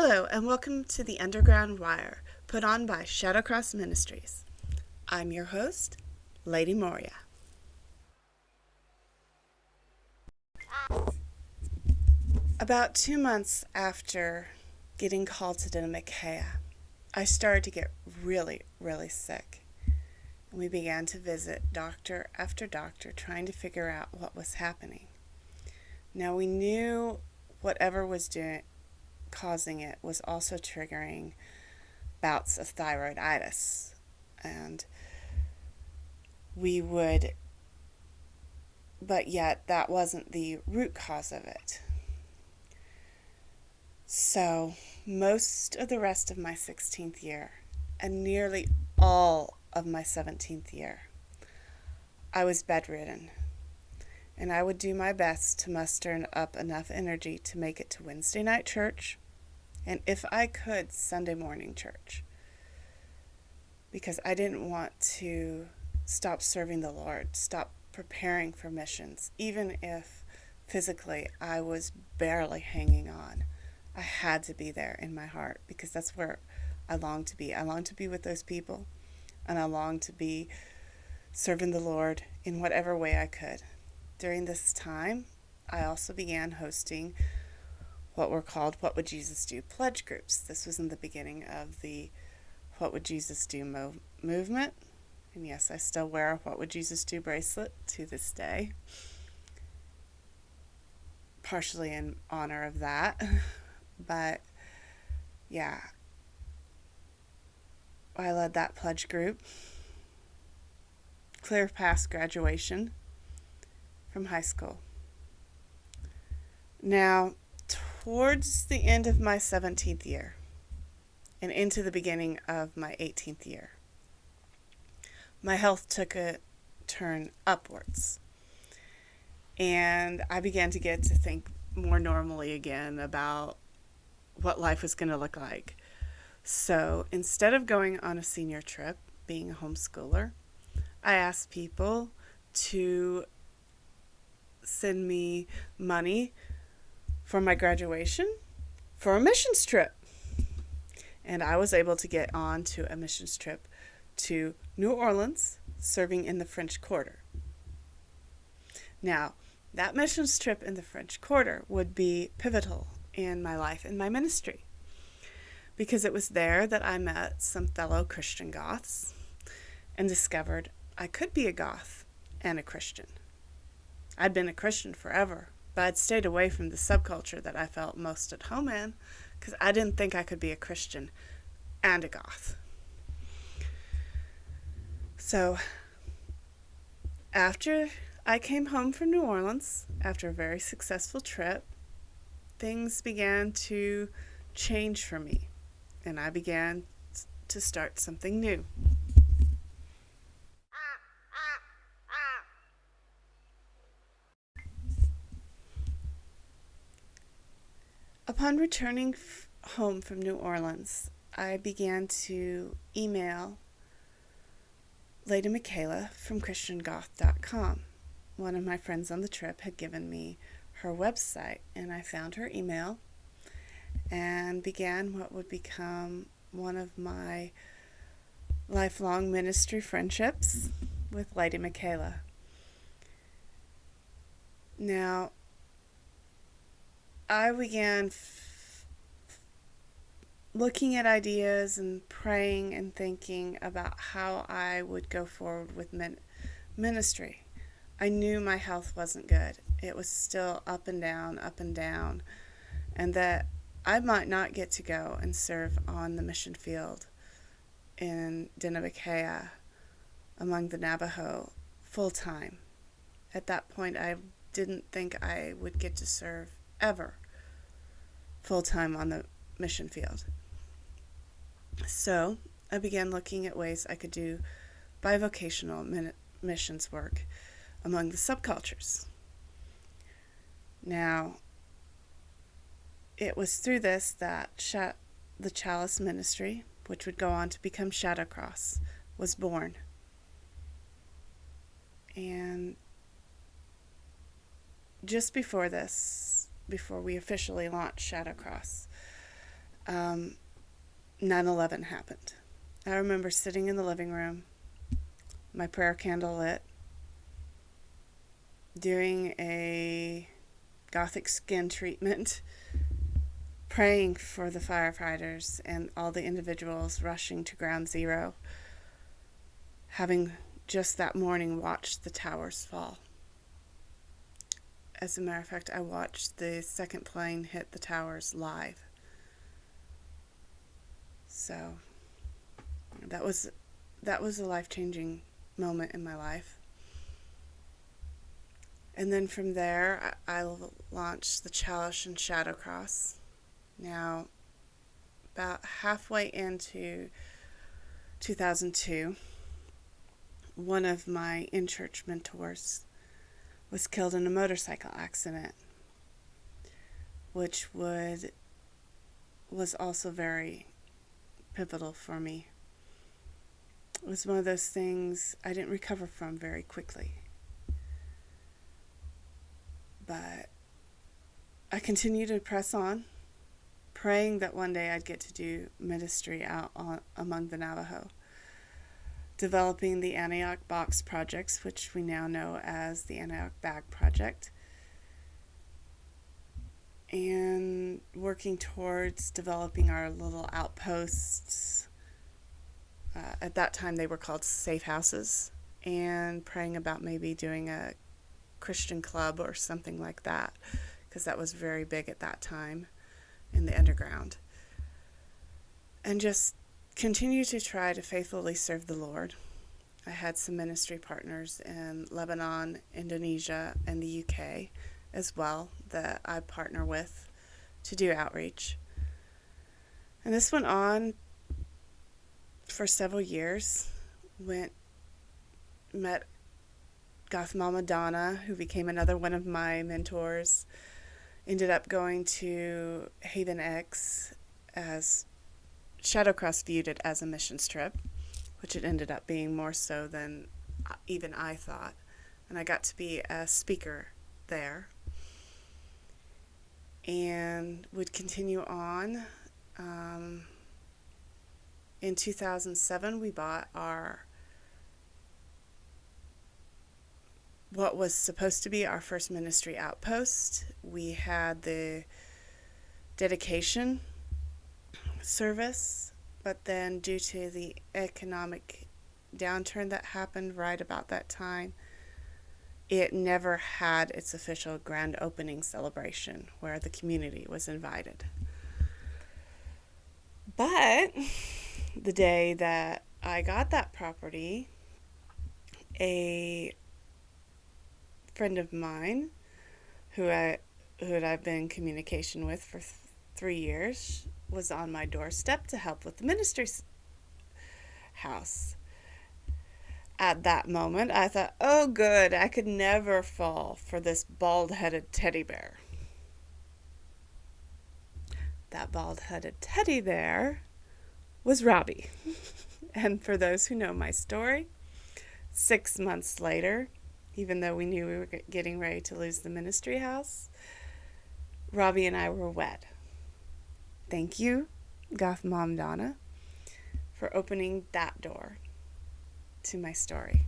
Hello, and welcome to the Underground Wire, put on by Shadowcross Ministries. I'm your host, Lady Morria. About 2 months after getting called to Dinamikea, I started to get really, really sick. And we began to visit doctor after doctor trying to figure out what was happening. Now we knew whatever was causing it was also triggering bouts of thyroiditis, and but yet that wasn't the root cause of it. So most of the rest of my 16th year and nearly all of my 17th year, I was bedridden, and I would do my best to muster up enough energy to make it to Wednesday night church, and if I could, Sunday morning church, because I didn't want to stop serving the Lord, stop preparing for missions, even if physically I was barely hanging on. I had to be there in my heart because that's where I longed to be. I longed to be with those people, and I longed to be serving the Lord in whatever way I could. During this time, I also began hosting what were called What Would Jesus Do pledge groups. This was in the beginning of the What Would Jesus Do movement. And yes, I still wear a What Would Jesus Do bracelet to this day, partially in honor of that. But yeah, I led that pledge group, clear past graduation from high school. Now, towards the end of my 17th year and into the beginning of my 18th year, my health took a turn upwards, and I began to get to think more normally again about what life was going to look like. So instead of going on a senior trip, being a homeschooler, I asked people to send me money for my graduation for a missions trip. And I was able to get on to a missions trip to New Orleans, serving in the French Quarter. Now, that missions trip in the French Quarter would be pivotal in my life and my ministry, because it was there that I met some fellow Christian Goths and discovered I could be a Goth and a Christian. I'd been a Christian forever, but I'd stayed away from the subculture that I felt most at home in because I didn't think I could be a Christian and a Goth. So after I came home from New Orleans, after a very successful trip, things began to change for me, and I began to start something new. Upon returning home from New Orleans, I began to email Lady Michaela from ChristianGoth.com. One of my friends on the trip had given me her website, and I found her email and began what would become one of my lifelong ministry friendships with Lady Michaela. Now, I began looking at ideas and praying and thinking about how I would go forward with ministry. I knew my health wasn't good. It was still up and down, and that I might not get to go and serve on the mission field in Dinamikea among the Navajo full time. At that point, I didn't think I would get to serve ever full time on the mission field. So I began looking at ways I could do bivocational missions work among the subcultures. Now, it was through this that the Chalice Ministry, which would go on to become Shadowcross, was born. And just before we officially launched Shadowcross, 9/11 happened. I remember sitting in the living room, my prayer candle lit, doing a Gothic skin treatment, praying for the firefighters and all the individuals rushing to ground zero, having just that morning watched the towers fall. As a matter of fact, I watched the second plane hit the towers live. So that was a life-changing moment in my life. And then from there, I launched the Chalice and Shadowcross. Now, about halfway into 2002, one of my in-church mentors was killed in a motorcycle accident, which was also very pivotal for me. It was one of those things I didn't recover from very quickly. But I continued to press on, praying that one day I'd get to do ministry out among the Navajo, developing the Antioch Box projects, which we now know as the Antioch Bag Project, and working towards developing our little outposts. At that time they were called safe houses, and praying about maybe doing a Christian club or something like that, because that was very big at that time in the underground. And just continue to try to faithfully serve the Lord. I had some ministry partners in Lebanon, Indonesia, and the UK as well that I partner with to do outreach. And this went on for several years. Met Goth Mama Donna, who became another one of my mentors. Ended up going to Haven X, as Shadowcross viewed it as a missions trip, which it ended up being more so than even I thought. And I got to be a speaker there. And would continue on. In 2007, we bought what was supposed to be our first ministry outpost. We had the dedication service, but then due to the economic downturn that happened right about that time, it never had its official grand opening celebration where the community was invited. But the day that I got that property, a friend of mine who I've been in communication with for 3 years was on my doorstep to help with the ministry house. At that moment, I thought, oh good, I could never fall for this bald-headed teddy bear. That bald-headed teddy bear was Robbie. And for those who know my story, 6 months later, even though we knew we were getting ready to lose the ministry house, Robbie and I were wed. Thank you, Goth Mom Donna, for opening that door to my story.